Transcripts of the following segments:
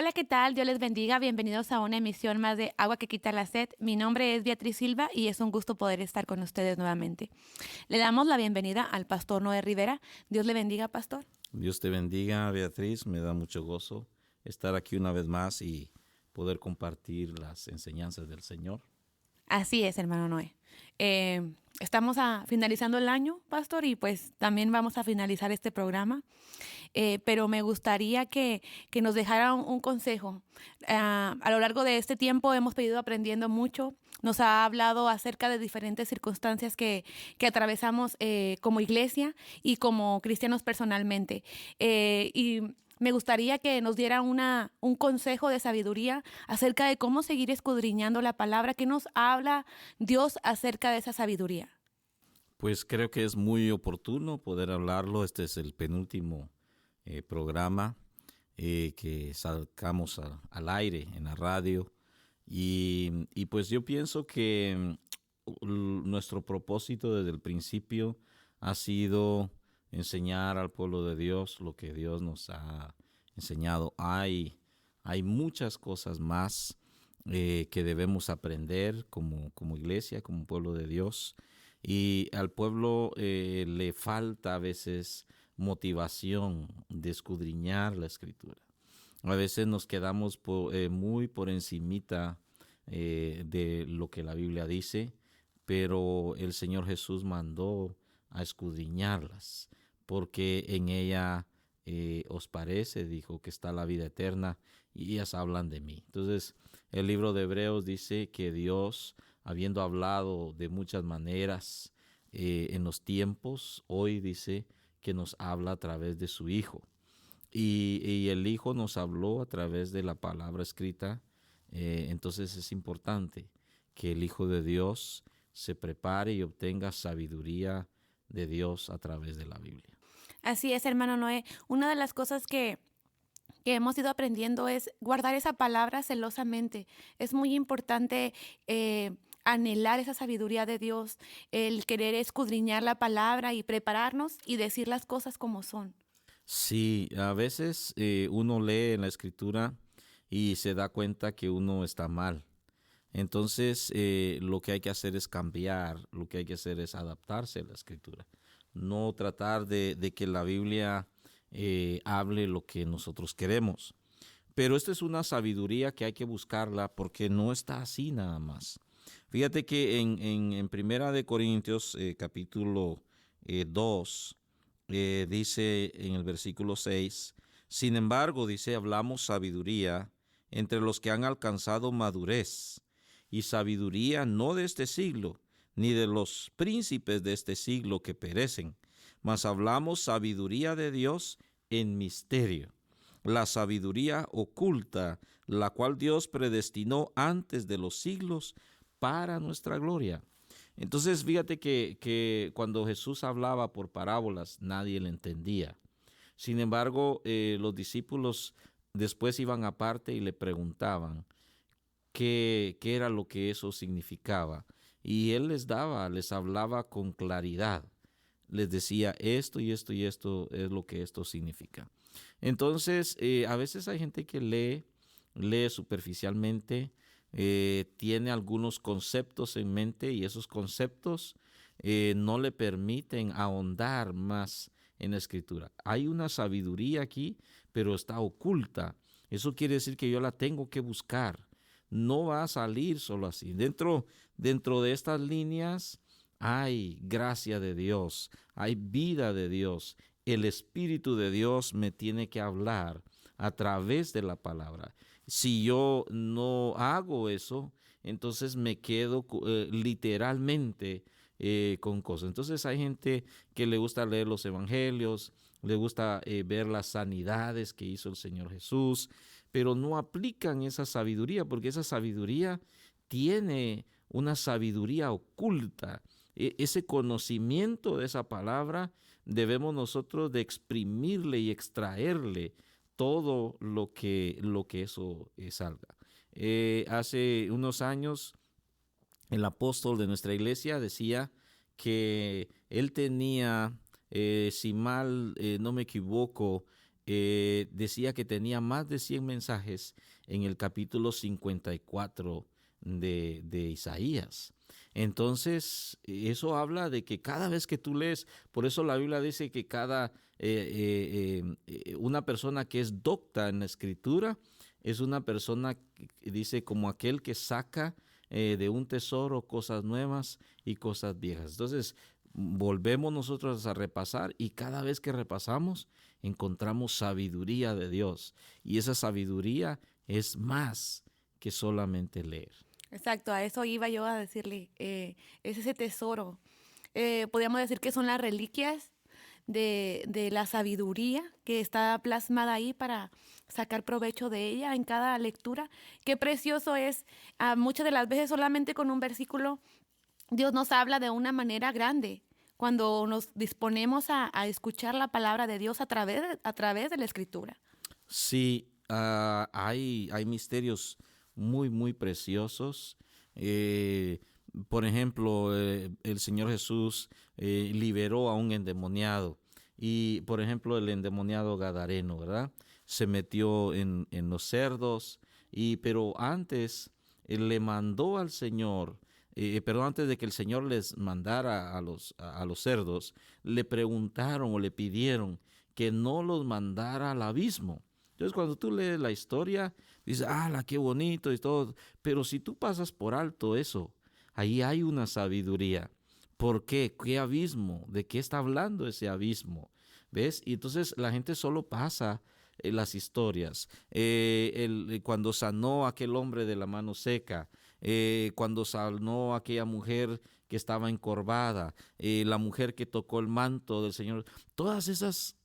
Hola, ¿qué tal? Dios les bendiga. Bienvenidos a una emisión más de Agua que quita la sed. Mi nombre es Beatriz Silva y es un gusto poder estar con ustedes nuevamente. Le damos la bienvenida al pastor Noé Rivera. Dios le bendiga, pastor. Dios te bendiga, Beatriz. Me da mucho gozo estar aquí una vez más y poder compartir las enseñanzas del Señor. Así es, hermano Noé. Estamos finalizando el año, pastor, y pues también vamos a finalizar este programa. Pero me gustaría que nos dejara un consejo. A lo largo de este tiempo hemos pedido aprendiendo mucho. Nos ha hablado acerca de diferentes circunstancias que atravesamos como iglesia y como cristianos personalmente. Y me gustaría que nos diera un consejo de sabiduría acerca de cómo seguir escudriñando la palabra que nos habla Dios acerca de esa sabiduría. Pues creo que es muy oportuno poder hablarlo. Este es el penúltimo programa que sacamos al aire en la radio. Y pues yo pienso que nuestro propósito desde el principio ha sido enseñar al pueblo de Dios lo que Dios nos ha enseñado. Hay muchas cosas más que debemos aprender como iglesia, como pueblo de Dios. Y al pueblo le falta a veces motivación de escudriñar la Escritura. A veces nos quedamos muy por encimita de lo que la Biblia dice, pero el Señor Jesús mandó a escudriñarlas, porque en ella os parece, dijo, que está la vida eterna, y ellas hablan de mí. Entonces, el libro de Hebreos dice que Dios, habiendo hablado de muchas maneras en los tiempos, hoy dice que nos habla a través de su Hijo. Y el Hijo nos habló a través de la palabra escrita. Entonces es importante que el Hijo de Dios se prepare y obtenga sabiduría de Dios a través de la Biblia. Así es, hermano Noé. Una de las cosas que hemos ido aprendiendo es guardar esa palabra celosamente. Es muy importante anhelar esa sabiduría de Dios, el querer escudriñar la palabra y prepararnos y decir las cosas como son. Sí, a veces uno lee en la Escritura y se da cuenta que uno está mal. Entonces, lo que hay que hacer es cambiar, lo que hay que hacer es adaptarse a la Escritura. No tratar de que la Biblia hable lo que nosotros queremos. Pero esta es una sabiduría que hay que buscarla porque no está así nada más. Fíjate que en Primera de Corintios, capítulo 2, dice en el versículo 6, sin embargo, dice, hablamos sabiduría entre los que han alcanzado madurez, y sabiduría no de este siglo, ni de los príncipes de este siglo que perecen, mas hablamos sabiduría de Dios en misterio, la sabiduría oculta, la cual Dios predestinó antes de los siglos para nuestra gloria. Entonces, fíjate que cuando Jesús hablaba por parábolas, nadie le entendía. Sin embargo, los discípulos después iban aparte y le preguntaban qué era lo que eso significaba. Y él les hablaba con claridad. Les decía esto y esto y esto es lo que esto significa. Entonces, a veces hay gente que lee superficialmente, tiene algunos conceptos en mente y esos conceptos no le permiten ahondar más en la escritura. Hay una sabiduría aquí, pero está oculta. Eso quiere decir que yo la tengo que buscar. No va a salir solo así. Dentro de estas líneas hay gracia de Dios, hay vida de Dios. El Espíritu de Dios me tiene que hablar a través de la palabra. Si yo no hago eso, entonces me quedo literalmente con cosas. Entonces hay gente que le gusta leer los evangelios, le gusta ver las sanidades que hizo el Señor Jesús, pero no aplican esa sabiduría porque esa sabiduría tiene una sabiduría oculta. Ese conocimiento de esa palabra debemos nosotros de exprimirle y extraerle todo lo que eso salga. Hace unos años el apóstol de nuestra iglesia decía que él tenía, si mal no me equivoco, decía que tenía más de 100 mensajes en el capítulo 54 de Isaías. Entonces, eso habla de que cada vez que tú lees, por eso la Biblia dice que una persona que es docta en la Escritura es una persona, dice, como aquel que saca de un tesoro cosas nuevas y cosas viejas. Entonces, volvemos nosotros a repasar y cada vez que repasamos encontramos sabiduría de Dios. Y esa sabiduría es más que solamente leer. Exacto, a eso iba yo a decirle, es ese tesoro. Podríamos decir que son las reliquias de la sabiduría que está plasmada ahí para sacar provecho de ella en cada lectura. Qué precioso es, muchas de las veces solamente con un versículo Dios nos habla de una manera grande cuando nos disponemos a escuchar la palabra de Dios a través de la Escritura. Sí, hay misterios muy, muy preciosos. Eh, por ejemplo, el Señor Jesús liberó a un endemoniado. Y, por ejemplo, el endemoniado gadareno, ¿verdad? Se metió en los cerdos, pero antes le mandó al Señor, pero antes de que el Señor les mandara a los cerdos, le preguntaron o le pidieron que no los mandara al abismo. Entonces, cuando tú lees la historia, dices, qué bonito y todo. Pero si tú pasas por alto eso, ahí hay una sabiduría. ¿Por qué? ¿Qué abismo? ¿De qué está hablando ese abismo? ¿Ves? Y entonces la gente solo pasa las historias. Cuando sanó a aquel hombre de la mano seca, cuando sanó a aquella mujer que estaba encorvada, la mujer que tocó el manto del Señor, todas esas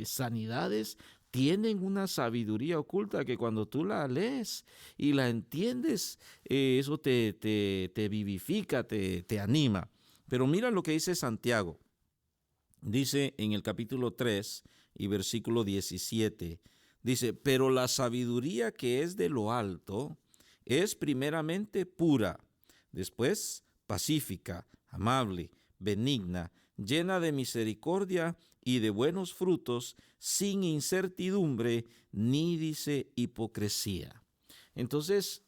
sanidades tienen una sabiduría oculta que cuando tú la lees y la entiendes, eso te vivifica, te anima. Pero mira lo que dice Santiago. Dice en el capítulo 3 y versículo 17, dice, pero la sabiduría que es de lo alto es primeramente pura, después pacífica, amable, benigna, llena de misericordia y de buenos frutos, sin incertidumbre, ni dice hipocresía. Entonces,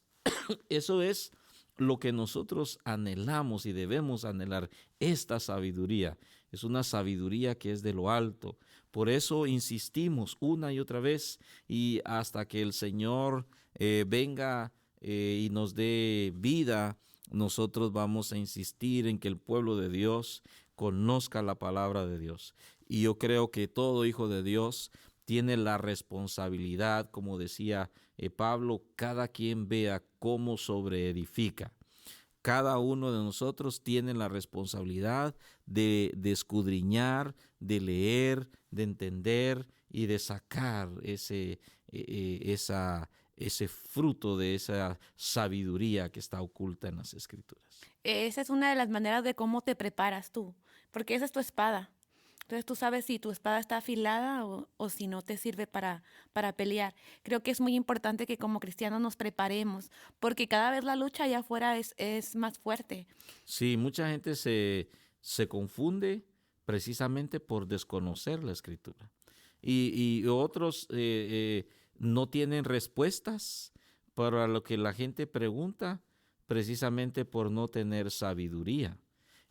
eso es lo que nosotros anhelamos y debemos anhelar, esta sabiduría. Es una sabiduría que es de lo alto. Por eso insistimos una y otra vez y hasta que el Señor venga y nos dé vida, nosotros vamos a insistir en que el pueblo de Dios conozca la palabra de Dios. Y yo creo que todo hijo de Dios tiene la responsabilidad, como decía Pablo, cada quien vea cómo sobreedifica. Cada uno de nosotros tiene la responsabilidad de escudriñar, de leer, de entender y de sacar ese fruto de esa sabiduría que está oculta en las Escrituras. Esa es una de las maneras de cómo te preparas tú, porque esa es tu espada. Entonces tú sabes si tu espada está afilada o si no te sirve para pelear. Creo que es muy importante que como cristianos nos preparemos, porque cada vez la lucha allá afuera es más fuerte. Sí, mucha gente se confunde precisamente por desconocer la Escritura. Y otros no tienen respuestas para lo que la gente pregunta precisamente por no tener sabiduría.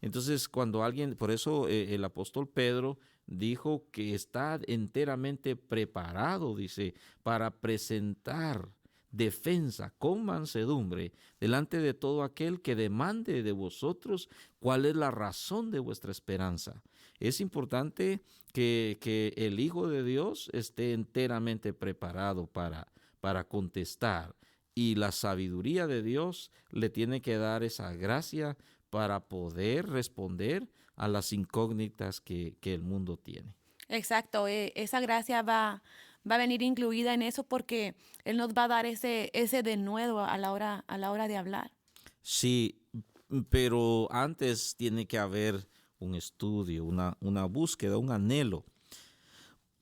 Entonces, cuando alguien, por eso el apóstol Pedro dijo que está enteramente preparado, dice, para presentar defensa con mansedumbre delante de todo aquel que demande de vosotros cuál es la razón de vuestra esperanza. Es importante que el Hijo de Dios esté enteramente preparado para contestar, y la sabiduría de Dios le tiene que dar esa gracia para poder responder a las incógnitas que el mundo tiene. Exacto, esa gracia va a venir incluida en eso porque Él nos va a dar ese denuedo a la hora de hablar. Sí, pero antes tiene que haber un estudio, una búsqueda, un anhelo.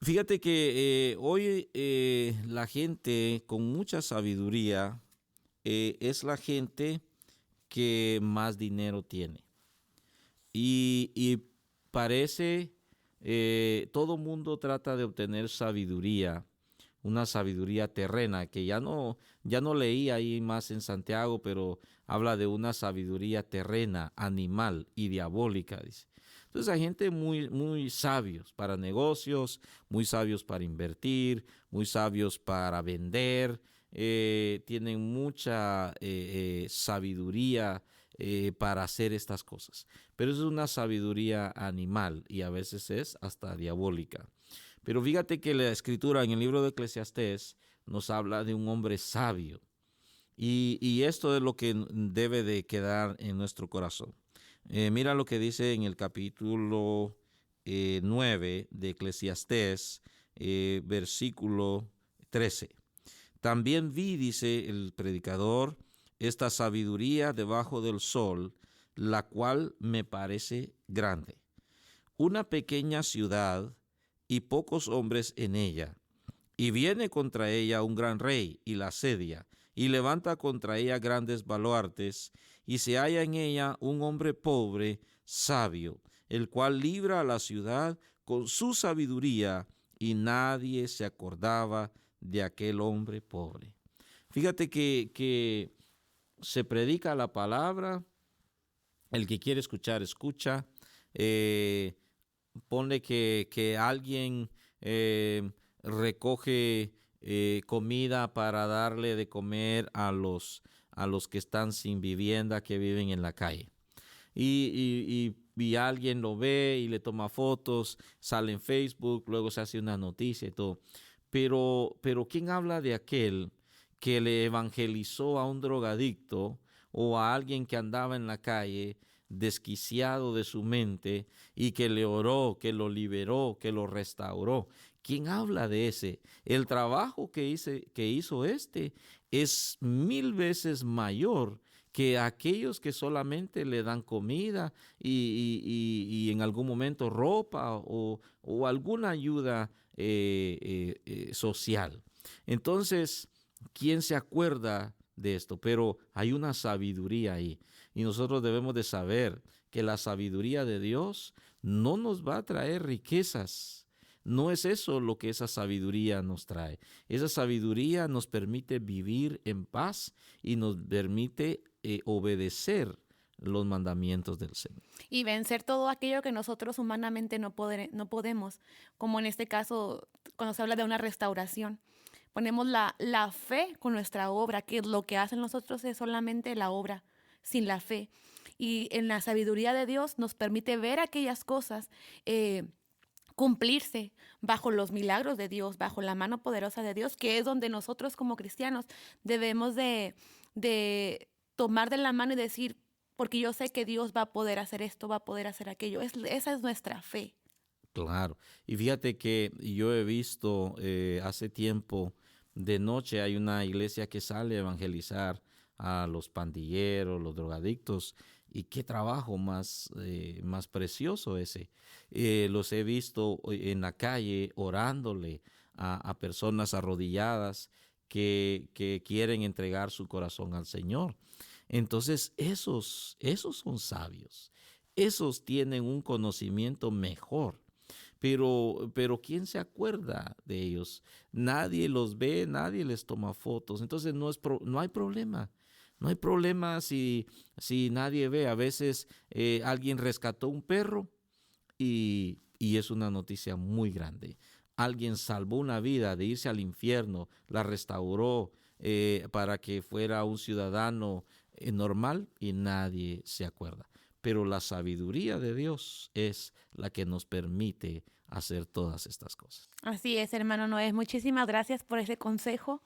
Fíjate que hoy la gente con mucha sabiduría es la gente que más dinero tiene. Y parece todo mundo trata de obtener sabiduría, una sabiduría terrena, que ya no leí ahí más en Santiago, pero habla de una sabiduría terrena, animal y diabólica, dice. Entonces hay gente muy sabios para negocios, muy sabios para invertir, muy sabios para vender, tienen mucha sabiduría para hacer estas cosas. Pero eso es una sabiduría animal y a veces es hasta diabólica. Pero fíjate que la escritura en el libro de Eclesiastés nos habla de un hombre sabio. Y esto es lo que debe de quedar en nuestro corazón. Mira lo que dice en el capítulo 9 de Eclesiastés, versículo 13. También vi, dice el predicador, esta sabiduría debajo del sol, la cual me parece grande. Una pequeña ciudad y pocos hombres en ella. Y viene contra ella un gran rey y la asedia, y levanta contra ella grandes baluartes, y se halla en ella un hombre pobre, sabio, el cual libra a la ciudad con su sabiduría, y nadie se acordaba de aquel hombre pobre. Fíjate que se predica la palabra, el que quiere escuchar, escucha. Ponle que alguien recoge comida para darle de comer a los que están sin vivienda, que viven en la calle. Y alguien lo ve y le toma fotos, sale en Facebook, luego se hace una noticia y todo. Pero ¿quién habla de aquel que le evangelizó a un drogadicto o a alguien que andaba en la calle desquiciado de su mente y que le oró, que lo liberó, que lo restauró? ¿Quién habla de ese? El trabajo que hizo este es 1000 veces mayor que aquellos que solamente le dan comida y en algún momento ropa o alguna ayuda social. Entonces, ¿quién se acuerda de esto? Pero hay una sabiduría ahí. Y nosotros debemos de saber que la sabiduría de Dios no nos va a traer riquezas. No es eso lo que esa sabiduría nos trae. Esa sabiduría nos permite vivir en paz y nos permite obedecer los mandamientos del Señor. Y vencer todo aquello que nosotros humanamente no podemos, como en este caso cuando se habla de una restauración. Ponemos la fe con nuestra obra, que lo que hacen nosotros es solamente la obra, sin la fe. Y en la sabiduría de Dios nos permite ver aquellas cosas cumplirse bajo los milagros de Dios, bajo la mano poderosa de Dios, que es donde nosotros como cristianos debemos de tomar de la mano y decir, porque yo sé que Dios va a poder hacer esto, va a poder hacer aquello. Esa es nuestra fe. Claro. Y fíjate que yo he visto hace tiempo, de noche hay una iglesia que sale a evangelizar a los pandilleros, los drogadictos, y qué trabajo más precioso ese. Los he visto en la calle orándole a personas arrodilladas que quieren entregar su corazón al Señor. Entonces, esos son sabios. Esos tienen un conocimiento mejor. Pero ¿quién se acuerda de ellos? Nadie los ve, nadie les toma fotos. Entonces no hay problema. No hay problema si nadie ve. A veces alguien rescató un perro y es una noticia muy grande. Alguien salvó una vida de irse al infierno, la restauró para que fuera un ciudadano normal y nadie se acuerda. Pero la sabiduría de Dios es la que nos permite hacer todas estas cosas. Así es, hermano Noé. Muchísimas gracias por ese consejo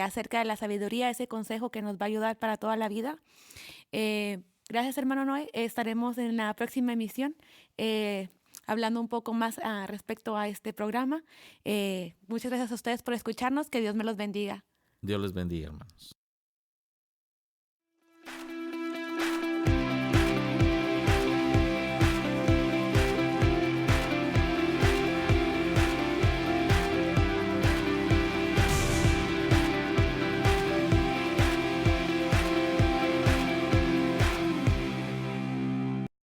acerca de la sabiduría, ese consejo que nos va a ayudar para toda la vida. Gracias, hermano Noé. Estaremos en la próxima emisión hablando un poco más respecto a este programa. Muchas gracias a ustedes por escucharnos. Que Dios me los bendiga. Dios les bendiga, hermanos.